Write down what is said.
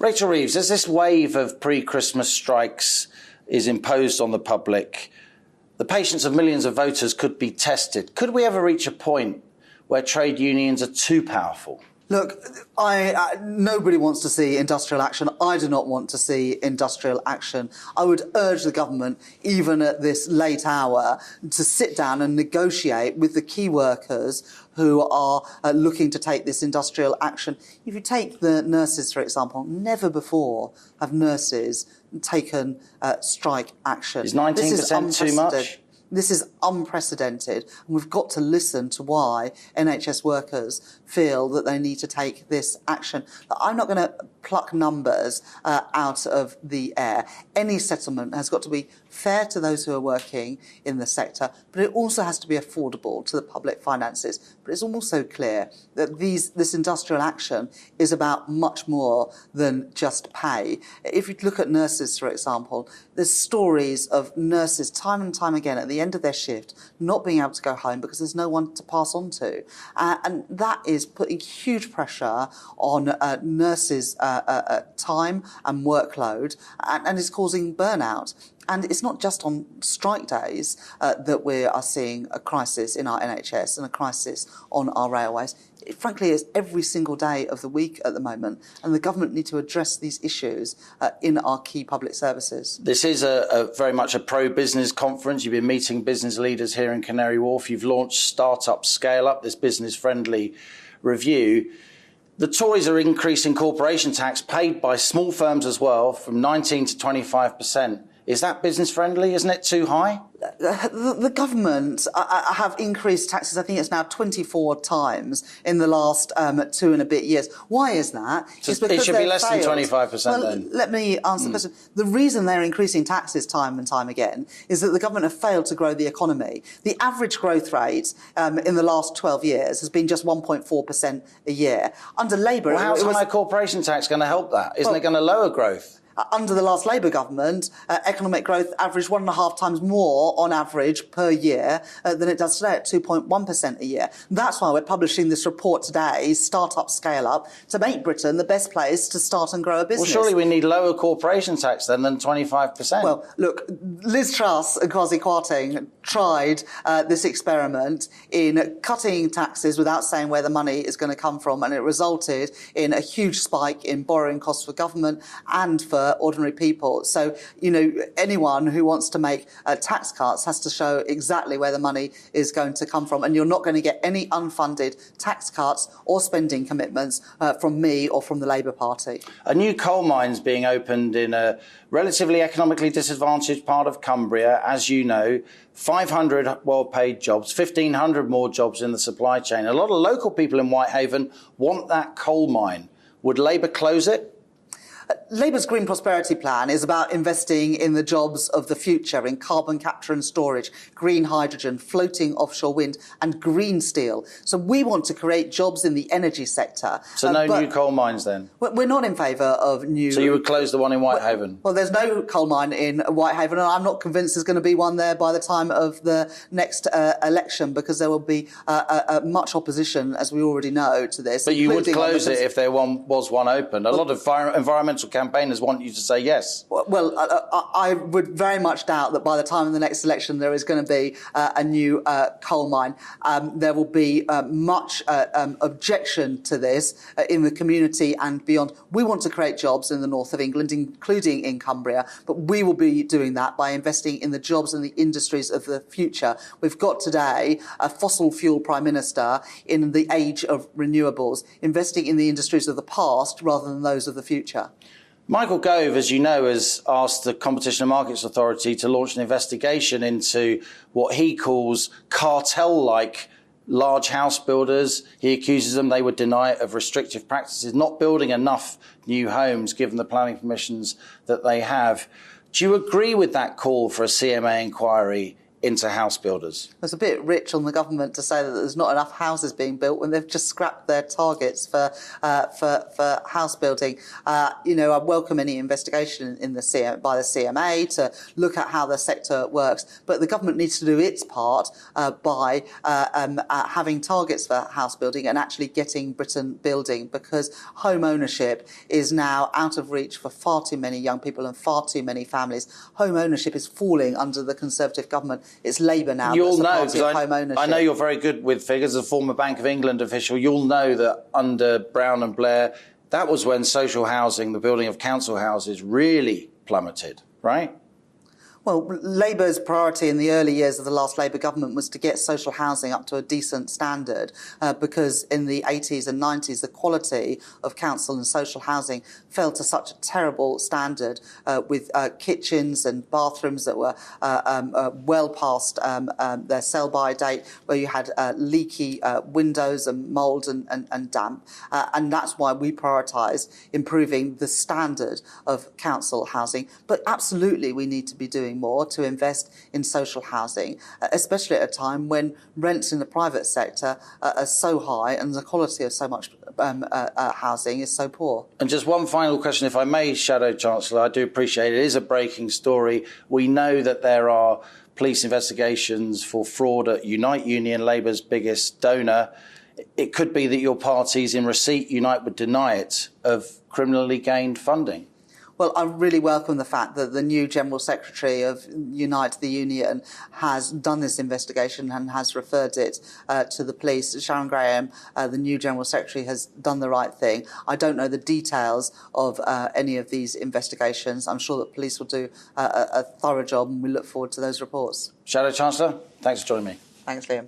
Rachel Reeves, as this wave of pre-Christmas strikes is imposed on the public, the patience of millions of voters could be tested. Could we ever reach a point where trade unions are too powerful? Look, nobody wants to see industrial action. I do not want to see industrial action. I would urge the government, even at this late hour, to sit down and negotiate with the key workers who are looking to take this industrial action. If you take the nurses, for example, never before have nurses taken strike action. Is 19% too much? This is unprecedented, and we've got to listen to why NHS workers feel that they need to take this action. I'm not going to pluck numbers out of the air. Any settlement has got to be fair to those who are working in the sector, but it also has to be affordable to the public finances. But it's also clear that this industrial action is about much more than just pay. If you look at nurses, for example, there's stories of nurses time and time again at the end of their shift not being able to go home because there's no one to pass on to. And that is putting huge pressure on nurses' time and workload, and is causing burnout. And it's not just on strike days that we are seeing a crisis in our NHS and a crisis on our railways. It, frankly, is every single day of the week at the moment, and the government need to address these issues in our key public services. This is a very much a pro-business conference. You've been meeting business leaders here in Canary Wharf. You've launched Startup Scale Up, this business-friendly review. The Tories are increasing corporation tax paid by small firms as well from 19 to 25%. Is that business friendly? Isn't it too high? The government have increased taxes, I think it's now 24 times in the last 2 and a bit years. Why is that? So it should be less than 25% then. Let me answer the question. The reason they're increasing taxes time and time again is that the government have failed to grow the economy. The average growth rate in the last 12 years has been just 1.4% a year. Under Labour... Well, how's high corporation tax going to help that? Isn't it going to lower growth? Under the last Labour government, economic growth averaged 1.5 times more on average per year than it does today at 2.1% a year. That's why we're publishing this report today, Startup Scale Up, to make Britain the best place to start and grow a business. Well, surely we need lower corporation tax then than 25%. Well, look, Liz Truss and Kwasi Kwarteng tried this experiment in cutting taxes without saying where the money is going to come from, and it resulted in a huge spike in borrowing costs for government and for ordinary people. So, you know, anyone who wants to make tax cuts has to show exactly where the money is going to come from. And you're not going to get any unfunded tax cuts or spending commitments from me or from the Labour Party. A new coal mine's being opened in a relatively economically disadvantaged part of Cumbria, as you know. 500 well-paid jobs, 1,500 more jobs in the supply chain. A lot of local people in Whitehaven want that coal mine. Would Labour close it? Labour's Green Prosperity Plan is about investing in the jobs of the future, in carbon capture and storage, green hydrogen, floating offshore wind and green steel. So we want to create jobs in the energy sector. So no new coal mines then? We're not in favour of new... So you would close the one in Whitehaven? Well, there's no coal mine in Whitehaven, and I'm not convinced there's going to be one there by the time of the next election, because there will be much opposition, as we already know, to this. But you would close it if there was one open. A lot of environmental campaigners want you to say yes. Well, I would very much doubt that by the time of the next election there is going to be a new coal mine. There will be much objection to this in the community and beyond. We want to create jobs in the north of England, including in Cumbria, but we will be doing that by investing in the jobs and the industries of the future. We've got today a fossil fuel Prime Minister in the age of renewables, investing in the industries of the past rather than those of the future. Michael Gove, as you know, has asked the Competition and Markets Authority to launch an investigation into what he calls cartel-like large house builders. He accuses them, they would deny it, of restrictive practices, not building enough new homes given the planning permissions that they have. Do you agree with that call for a CMA inquiry into house builders. It's a bit rich on the government to say that there's not enough houses being built when they've just scrapped their targets for house building. I welcome any investigation by the CMA to look at how the sector works, but the government needs to do its part by having targets for house building and actually getting Britain building, because home ownership is now out of reach for far too many young people and far too many families. Home ownership is falling under the Conservative government. It's Labour now that's the party of home ownership. I know you're very good with figures. As a former Bank of England official, you'll know that under Brown and Blair, that was when social housing, the building of council houses, really plummeted, right? Well, Labour's priority in the early years of the last Labour government was to get social housing up to a decent standard, because in the 80s and 90s, the quality of council and social housing fell to such a terrible standard, with kitchens and bathrooms that were well past their sell-by date, where you had leaky windows and mould and damp. And that's why we prioritised improving the standard of council housing. But absolutely, we need to be doing more to invest in social housing, especially at a time when rents in the private sector are so high and the quality of so much housing is so poor. And just one final question, if I may, Shadow Chancellor. I do appreciate it. It is a breaking story. We know that there are police investigations for fraud at Unite Union, Labour's biggest donor. It could be that your parties in receipt, Unite, would deny it, of criminally gained funding. Well, I really welcome the fact that the new General Secretary of Unite the Union has done this investigation and has referred it to the police. Sharon Graham, the new General Secretary, has done the right thing. I don't know the details of any of these investigations. I'm sure that police will do a thorough job, and we look forward to those reports. Shadow Chancellor, thanks for joining me. Thanks, Liam.